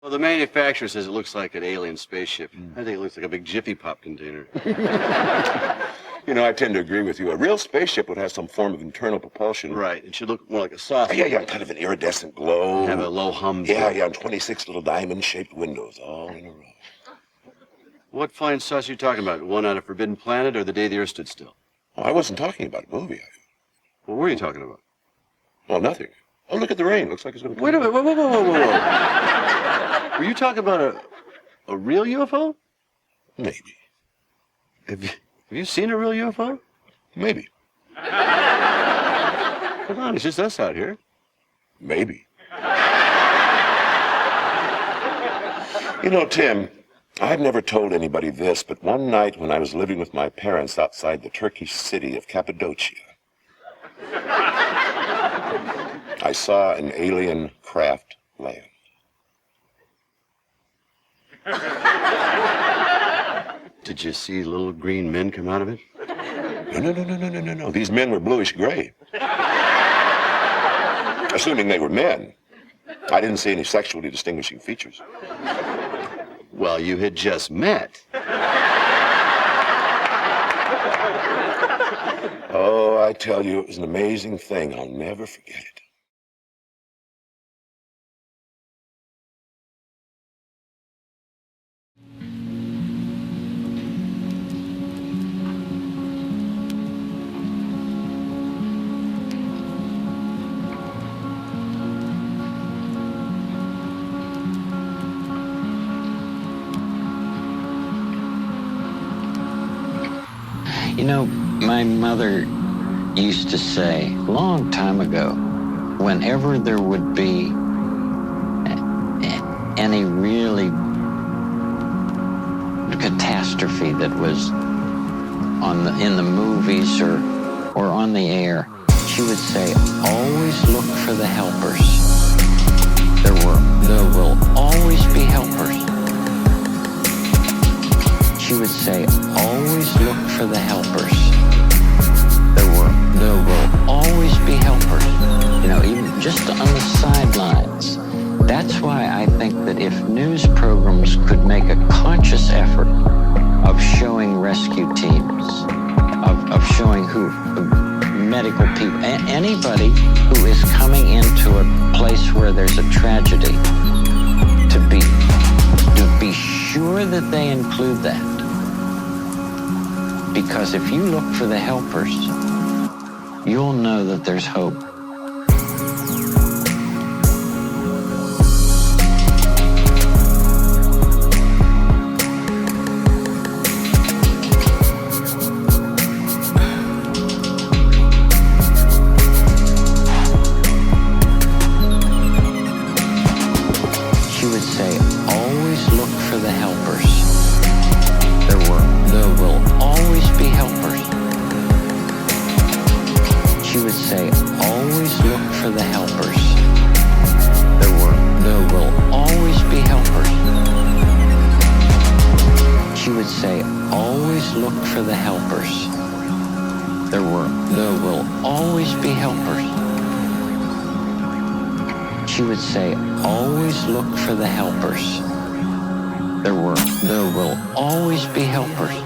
Well, the manufacturer says it looks like an alien spaceship. I think it looks like a big Jiffy Pop container. You know, I tend to agree with you. A real spaceship would have some form of internal propulsion. Right. It should look more like a saucer. Yeah, kind of an iridescent glow. Have a low hum. Yeah, and 26 little diamond-shaped windows all in a row. What flying saucer are you talking about? One on a forbidden planet or the day the Earth stood still? Oh, I wasn't talking about a movie. What were you talking about? Well, nothing. Oh, look at the rain. Looks like it's going to come. Wait a minute. Whoa. Were you talking about a real UFO? Maybe. Have you seen a real UFO? Maybe. Come on, it's just us out here. Maybe. You know, Tim, I've never told anybody this, but one night when I was living with my parents outside the Turkish city of Cappadocia, I saw an alien craft land. Did you see little green men come out of it? No. These men were bluish gray. Assuming they were men. I didn't see any sexually distinguishing features. Well, you had just met. Oh, I tell you, it was an amazing thing. I'll never forget it. You know, my mother used to say, a long time ago, whenever there would be any really catastrophe that was in the movies or on the air, she would say, always look for the helpers. There will always be helpers. She would say, always look for the helpers. There will always be helpers. You know, even just on the sidelines. That's why I think that if news programs could make a conscious effort of showing rescue teams, of showing medical people, anybody who is coming into a place where there's a tragedy, to be sure that they include that. Because if you look for the helpers, you'll know that there's hope. She would say, always look for the helpers. There will always be helpers. She would say, always look for the helpers. There will always be helpers. She would say, always look for the helpers. There will always be helpers. She would say, always look for the helpers. There will always be helpers.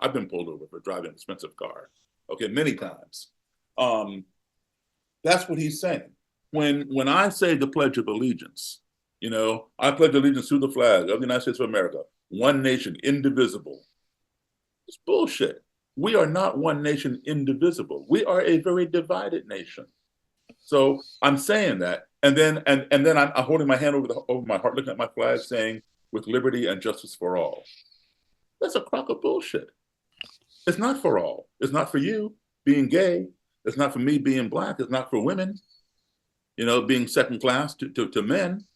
I've been pulled over for driving an expensive car, okay, many times. That's what he's saying. When I say the Pledge of Allegiance, you know, I pledge allegiance to the flag of the United States of America, one nation, indivisible. It's bullshit. We are not one nation, indivisible. We are a very divided nation. So I'm saying that And then I'm holding my hand over my heart, looking at my flag, saying, "With liberty and justice for all." That's a crock of bullshit. It's not for all. It's not for you being gay. It's not for me being black. It's not for women, being second class to men.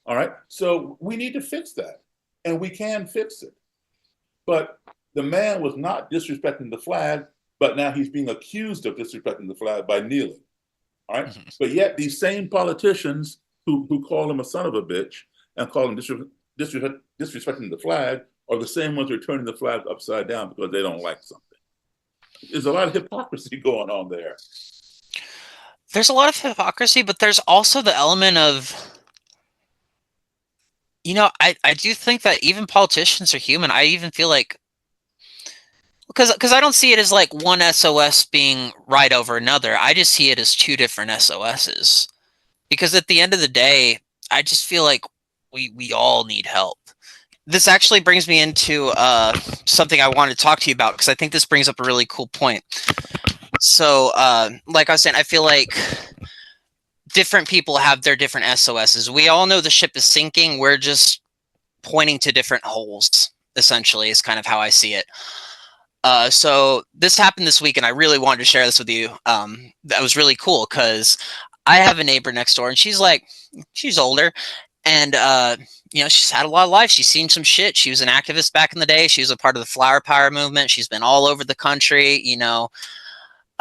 All right. So we need to fix that. And we can fix it. But the man was not disrespecting the flag, but now he's being accused of disrespecting the flag by kneeling. All right. But yet these same politicians who call him a son of a bitch and call him disrespecting the flag are the same ones who are turning the flag upside down because they don't like something. There's a lot of hypocrisy going on there. There's a lot of hypocrisy, but there's also the element of, I do think that even politicians are human. I even feel like, because I don't see it as like one SOS being right over another. I just see it as two different SOSs. Because at the end of the day, I just feel like we all need help. This actually brings me into something I wanted to talk to you about, because I think this brings up a really cool point. So, like I was saying, I feel like different people have their different SOSs. We all know the ship is sinking. We're just pointing to different holes, essentially, is kind of how I see it. So this happened this week, and I really wanted to share this with you. That was really cool, because I have a neighbor next door, and she's older, and she's had a lot of life. She's seen some shit. She was an activist back in the day. She was a part of the flower power movement. She's been all over the country.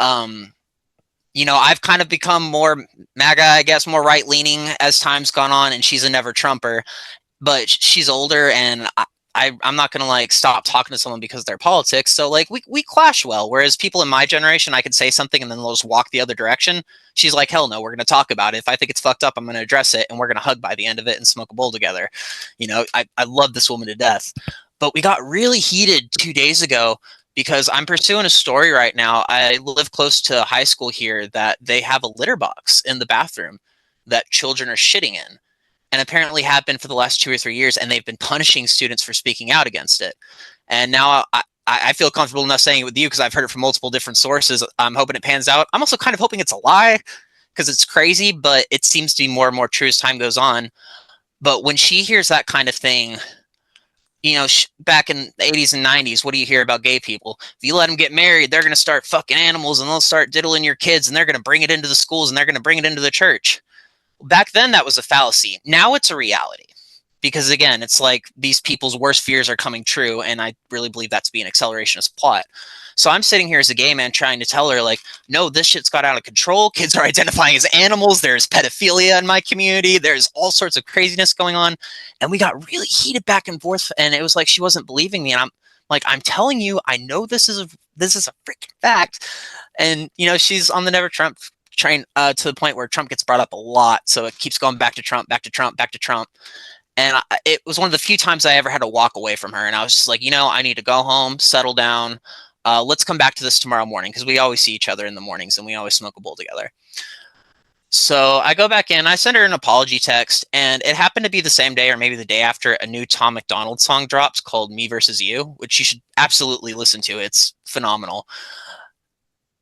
I've kind of become more MAGA, I guess, more right leaning as time's gone on, and she's a never Trumper. But she's older, and I'm not gonna like stop talking to someone because of their politics. So like we clash well. Whereas people in my generation, I could say something and then they'll just walk the other direction. She's like, hell no, we're gonna talk about it. If I think it's fucked up, I'm gonna address it, and we're gonna hug by the end of it and smoke a bowl together. I love this woman to death. But we got really heated 2 days ago because I'm pursuing a story right now. I live close to a high school here that they have a litter box in the bathroom that children are shitting in, and apparently have been for the last 2 or 3 years, and they've been punishing students for speaking out against it. And now I feel comfortable enough saying it with you because I've heard it from multiple different sources. I'm hoping it pans out. I'm also kind of hoping it's a lie because it's crazy, but it seems to be more and more true as time goes on. But when she hears that kind of thing, back in the 80s and 90s, what do you hear about gay people? If you let them get married, they're going to start fucking animals, and they'll start diddling your kids, and they're going to bring it into the schools, and they're going to bring it into the church. Back then, that was a fallacy. Now it's a reality. Because again, it's like these people's worst fears are coming true, and I really believe that to be an accelerationist plot. So I'm sitting here as a gay man trying to tell her, like, no, this shit's got out of control. Kids are identifying as animals. There's pedophilia in my community. There's all sorts of craziness going on. And we got really heated back and forth, and it was like she wasn't believing me. And I'm like, I'm telling you, I know this is a freaking fact. And, she's on the Never Trump train to the point where Trump gets brought up a lot. So it keeps going back to Trump, back to Trump, back to Trump. And it was one of the few times I ever had to walk away from her. And I was just like, I need to go home, settle down. Let's come back to this tomorrow morning, because we always see each other in the mornings and we always smoke a bowl together. So I go back in, I send her an apology text, and it happened to be the same day or maybe the day after a new Tom McDonald song drops called Me Versus You, which you should absolutely listen to. It's phenomenal.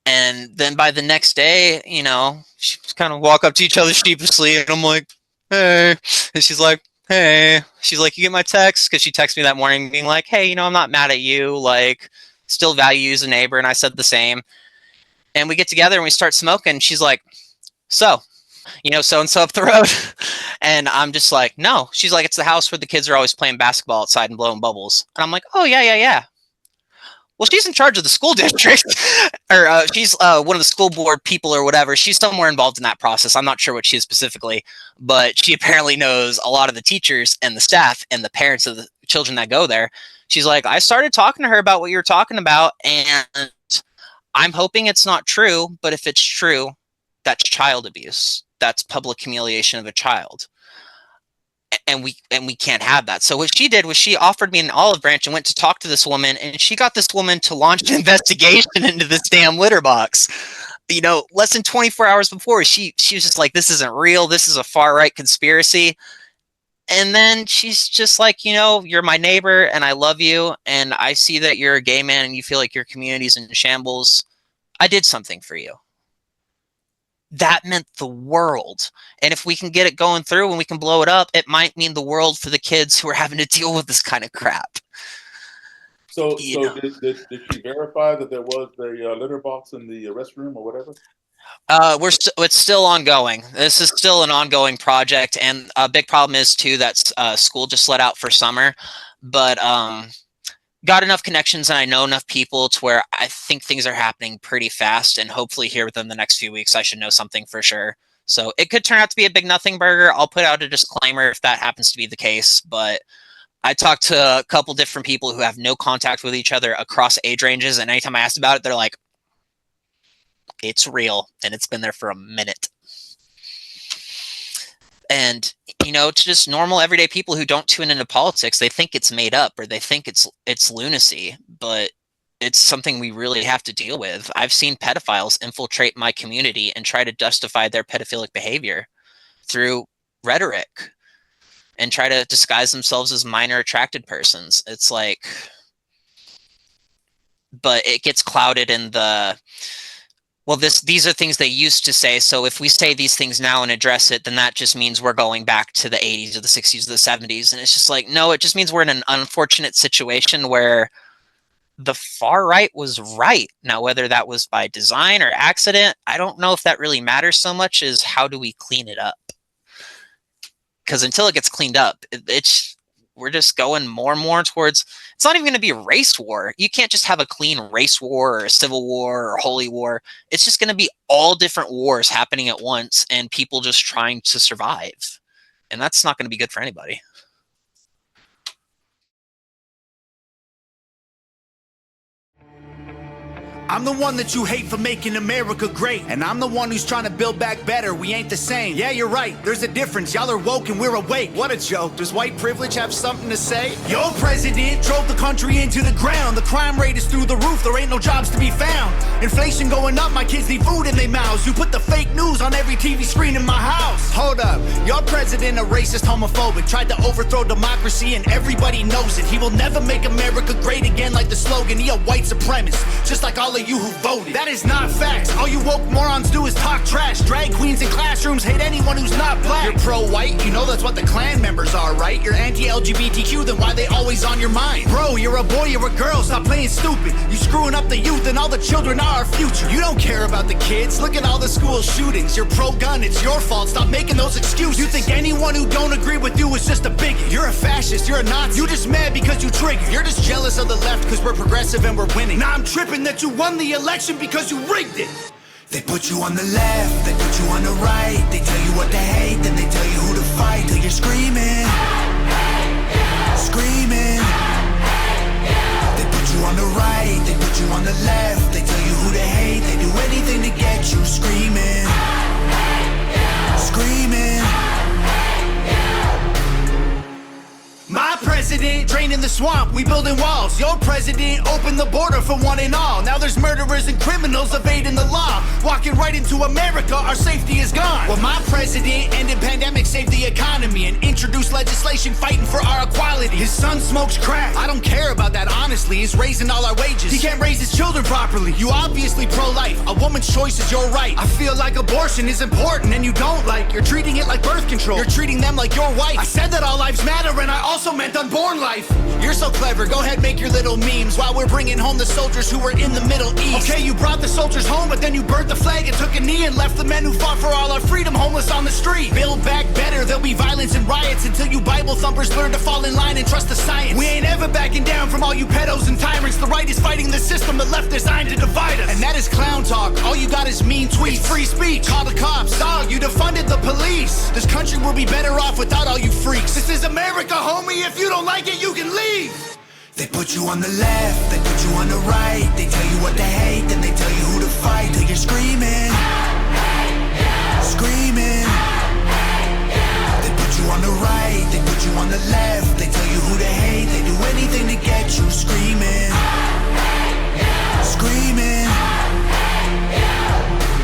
And then by the next day, she kind of walk up to each other sheepishly, and I'm like, hey. And she's like, hey. She's like, you get my text? Because she texted me that morning being like, hey, I'm not mad at you. Like, still value you as a neighbor. And I said the same. And we get together and we start smoking. She's like, so and so up the road. And I'm just like, no. She's like, it's the house where the kids are always playing basketball outside and blowing bubbles. And I'm like, oh, yeah. Well, she's in charge of the school district, or she's one of the school board people or whatever. She's somewhere involved in that process. I'm not sure what she is specifically, but she apparently knows a lot of the teachers and the staff and the parents of the children that go there. She's like, I started talking to her about what you were talking about, and I'm hoping it's not true, but if it's true, that's child abuse. That's public humiliation of a child. And we can't have that. So what she did was she offered me an olive branch and went to talk to this woman, and she got this woman to launch an investigation into this damn litter box. Less than 24 hours before, she was just like, this isn't real. This is a far right conspiracy. And then she's just like, you're my neighbor and I love you, and I see that you're a gay man and you feel like your community's in shambles. I did something for you. that meant the world. And if we can get it going through and we can blow it up, it might mean the world for the kids who are having to deal with this kind of crap. So, You know. did she verify that there was the litter box in the restroom or whatever? It's still ongoing. This is still an ongoing project, and a big problem is too that school just let out for summer, but got enough connections and I know enough people to where I think things are happening pretty fast, and hopefully here within the next few weeks I should know something for sure. So it could turn out to be a big nothing burger. I'll put out a disclaimer if that happens to be the case, but I talked to a couple different people who have no contact with each other across age ranges, and anytime I asked about it, they're like, it's real, and it's been there for a minute. And, you know, to just normal everyday people who don't tune into politics, they think it's made up or they think it's lunacy, but it's something we really have to deal with. I've seen pedophiles infiltrate my community and try to justify their pedophilic behavior through rhetoric and try to disguise themselves as minor attracted persons. It's like, but it gets clouded in the, well, these are things they used to say. So if we say these things now and address it, then that just means we're going back to the 80s or the 60s or the 70s. And it's just like, no, it just means we're in an unfortunate situation where the far right was right. Now, whether that was by design or accident, I don't know if that really matters so much as how do we clean it up? Because until it gets cleaned up, we're just going more and more towards, it's not even going to be a race war. You can't just have a clean race war or a civil war or holy war. It's just going to be all different wars happening at once and people just trying to survive. And that's not going to be good for anybody. I'm the one that you hate for making America great. And I'm the one who's trying to build back better. We ain't the same. Yeah, you're right. There's a difference. Y'all are woke and we're awake. What a joke. Does white privilege have something to say? Your president drove the country into the ground. The crime rate is through the roof. There ain't no jobs to be found. Inflation going up. My kids need food in their mouths. You put the fake news on every TV screen in my house. Hold up. Your president a racist, homophobic. Tried to overthrow democracy and everybody knows it. He will never make America great again like the slogan. He a white supremacist. Just like all of you who voted. That is not facts. All you woke morons do is talk trash. Drag queens in classrooms hate anyone who's not black. You're pro-white, you know that's what the Klan members are, right? You're anti-LGBTQ, then why they always on your mind? Bro, you're a boy, you're a girl, stop playing stupid. You screwing up the youth and all the children are our future. You don't care about the kids, look at all the school shootings. You're pro-gun, it's your fault, stop making those excuses. You think anyone who don't agree with you is just a bigot. You're a fascist, you're a Nazi. You just mad because you triggered. You're just jealous of the left because we're progressive and we're winning. Now I'm tripping that you won the election because you rigged it. They put you on the left, they put you on the right. They tell you what to hate, then they tell you who to fight. Till you're screaming, screaming. They put you on the right, they put you on the left. They tell you who to hate, they do anything to get you screaming, screaming. My president draining the swamp, we building walls. Your president opened the border for one and all. Now there's murderers and criminals evading the law. Walking right into America, our safety is gone. Well, my president ended pandemic, saved the economy, and introduced legislation fighting for our equality. His son smokes crack. I don't care about that, honestly. He's raising all our wages. He can't raise his children properly. You obviously pro-life. A woman's choice is your right. I feel like abortion is important and you don't like. You're treating it like birth control. You're treating them like your wife. I said that all lives matter and I also meant unborn life. You're so clever, go ahead make your little memes while we're bringing home the soldiers who were in the Middle East. Okay, you brought the soldiers home, but then you burnt the flag and took a knee and left the men who fought for all our freedom homeless on the street. Build back better, there'll be violence and riots until you Bible thumpers learn to fall in line and trust the science. We ain't ever backing down from all you pedos and tyrants. The right is fighting the system, the left designed to divide us. And that is clown talk, all you got is mean tweets. It's free speech, call the cops, dog, you defunded the police. This country will be better off without all you freaks. This is America, homie, if you don't like it, you can leave. They put you on the left, they put you on the right. They tell you what to hate, then they tell you who to fight. Till you're screaming, screaming. They put you on the right, they put you on the left. They tell you who to hate, they do anything to get you screaming, screaming.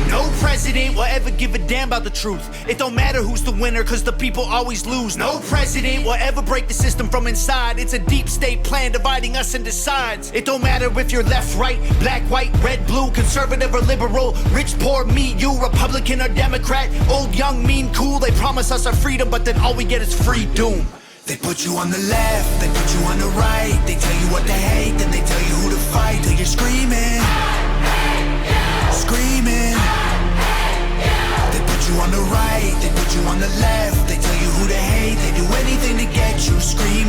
No president president will ever give a damn about the truth. It don't matter who's the winner, cause the people always lose. No president will ever break the system from inside. It's a deep state plan dividing us into sides. It don't matter if you're left, right, black, white, red, blue, conservative or liberal, rich, poor, me, you, Republican or Democrat, old, young, mean, cool. They promise us our freedom, but then all we get is free doom. They put you on the left, they put you on the right. They tell you what to hate, then they tell you who to fight. Till you're screaming, screaming. They put you on the right, they put you on the left. They tell you who to hate, they do anything to get you screaming.